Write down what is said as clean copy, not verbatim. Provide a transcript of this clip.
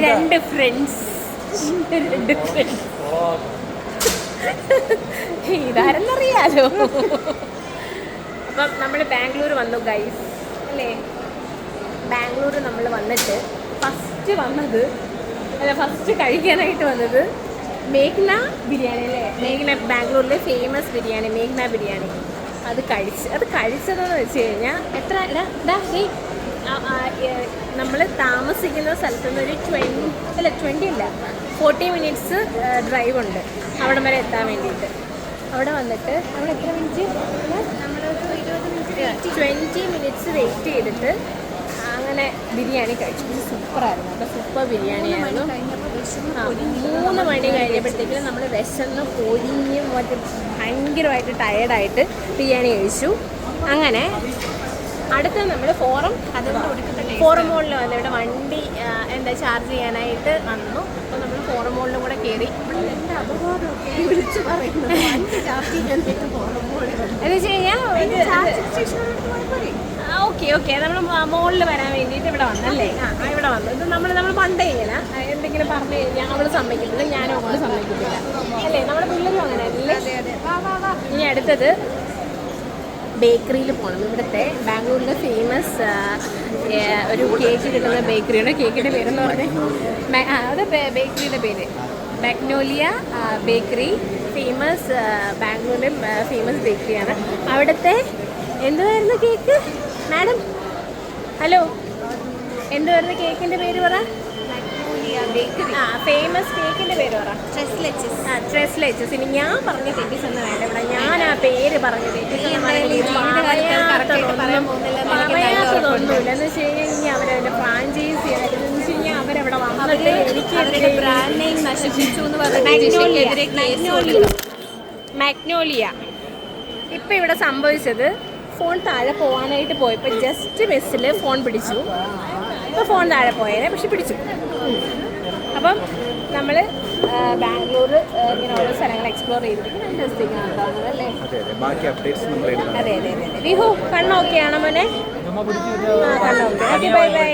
രണ്ട് ഫ്രണ്ട്സ് ഇതാരെന്നറിയാലോ. അപ്പം നമ്മൾ ബാംഗ്ലൂർ വന്നു ഗൈസ് അല്ലേ. ബാംഗ്ലൂർ നമ്മൾ വന്നിട്ട് ഫസ്റ്റ് കഴിക്കാനായിട്ട് വന്നത് മേഘ്ന ബിരിയാണി അല്ലേ. മേഘ്ന ബാംഗ്ലൂരിലെ ഫേമസ് ബിരിയാണി മേഘ്ന ബിരിയാണി. അത് കഴിച്ചതെന്ന് വെച്ച് കഴിഞ്ഞാൽ എത്ര നമ്മൾ താമസിക്കുന്ന സ്ഥലത്തു നിന്ന് ഒരു 40 മിനിറ്റ്സ് ഡ്രൈവ് ഉണ്ട് അവിടം വരെ എത്താൻ വേണ്ടിയിട്ട്. അവിടെ വന്നിട്ട് നമ്മൾ എത്ര മിനിറ്റ്, നമ്മളൊരു 20 മിനിറ്റ്സ് വെയിറ്റ് ചെയ്തിട്ട് അങ്ങനെ ബിരിയാണി കഴിച്ചു. സൂപ്പറായിരുന്നു കേട്ടോ, സൂപ്പർ ബിരിയാണിയായിരുന്നു. 3 മണി കഴിഞ്ഞപ്പോഴത്തേക്കും നമ്മൾ വിശന്ന് പൊരിഞ്ഞ് മറ്റേ ഭയങ്കരമായിട്ട് ടയേർഡായിട്ട് ബിരിയാണി കഴിച്ചു. അങ്ങനെ അടുത്ത നമ്മൾ ഫോറം മോളിൽ വന്നു. ഇവിടെ വണ്ടി ചാർജ് ചെയ്യാനായിട്ട് വന്നു. അപ്പോൾ നമ്മൾ ഫോറം മോളിലും കൂടെ കയറി. എൻ്റെ അപകടമൊക്കെ വിളിച്ച് പറയുന്നത് വണ്ടി ചാർജ് ചെയ്യാനായിട്ട് ഫോറം മോളിൽ എന്ന് വെച്ച് കഴിഞ്ഞാൽ ഓക്കെ നമ്മൾ മോളിൽ വരാൻ വേണ്ടിയിട്ട് ഇവിടെ വന്നല്ലേ. ഇവിടെ വന്നു. ഇത് നമ്മൾ പണ്ടേ ഇങ്ങനെ എന്തെങ്കിലും പറഞ്ഞു കഴിഞ്ഞാൽ അവൾ സമ്മതിക്കത്തില്ല, ഞാനും അവള് സമ്മതിക്കത്തില്ല അല്ലേ. നമ്മുടെ പിള്ളേരും അങ്ങനെ അല്ലേ. ഇനി അടുത്തത് ബേക്കറിയിൽ പോകണം. ഇവിടുത്തെ ബാംഗ്ലൂരിലെ ഫേമസ് ഒരു കേക്ക് കിട്ടുന്ന ബേക്കറിയുടെ കേക്കിൻ്റെ പേരെന്ന് പറഞ്ഞാൽ അത് ബേക്കറിയുടെ പേര് മാഗ്നോലിയ ബേക്കറി. ഫേമസ് ബാംഗ്ലൂരിലെ ഫേമസ് ബേക്കറിയാണ്. അവിടുത്തെ എന്തുവായിരുന്നു കേക്ക് മാഡം? ഹലോ, എന്തുവായിരുന്നു കേക്കിൻ്റെ പേര് പറ? ഫേമസ് കേക്കിന്റെ പേര് പറ. ട്രെസ് ലെച്ചസ്. ഇനി ഞാൻ പറഞ്ഞ തെറ്റിസ് എന്ന് വേണ്ട ഇവിടെ, ഞാൻ ആ പേര് പറഞ്ഞ പറയാത്തതൊന്നുമില്ല. എന്ന് വെച്ച് കഴിഞ്ഞാൽ അവരവരുടെ ഫ്രാഞ്ചൈസി ആയിട്ട് വെച്ച് കഴിഞ്ഞാൽ അവരവിടെ വന്നിട്ട് എനിക്ക് ബ്രാൻഡ് നെയിം നശിപ്പിച്ചു എന്ന് പറഞ്ഞു. മാഗ്നോലിയ. ഇപ്പം ഇവിടെ സംഭവിച്ചത് ഫോൺ താഴെ പോകാനായിട്ട് പോയപ്പോൾ ജസ്റ്റ് ബസ്സിൽ ഫോൺ പിടിച്ചു. ഇപ്പോൾ ഫോൺ താഴെ പോയേനെ, പക്ഷെ പിടിച്ചു. അപ്പം നമ്മൾ ബാംഗ്ലൂർ ഇങ്ങനെ ഓരോ സ്ഥലങ്ങൾ എക്സ്പ്ലോർ ചെയ്തിരിക്കും. ഇൻട്രസ്റ്റിംഗ് ആണ് അല്ലേ. അതെ. വിഹു കണ്ണൊക്കെയാണോ മോനെ? കണ്ണൊക്കെ. Bye bye.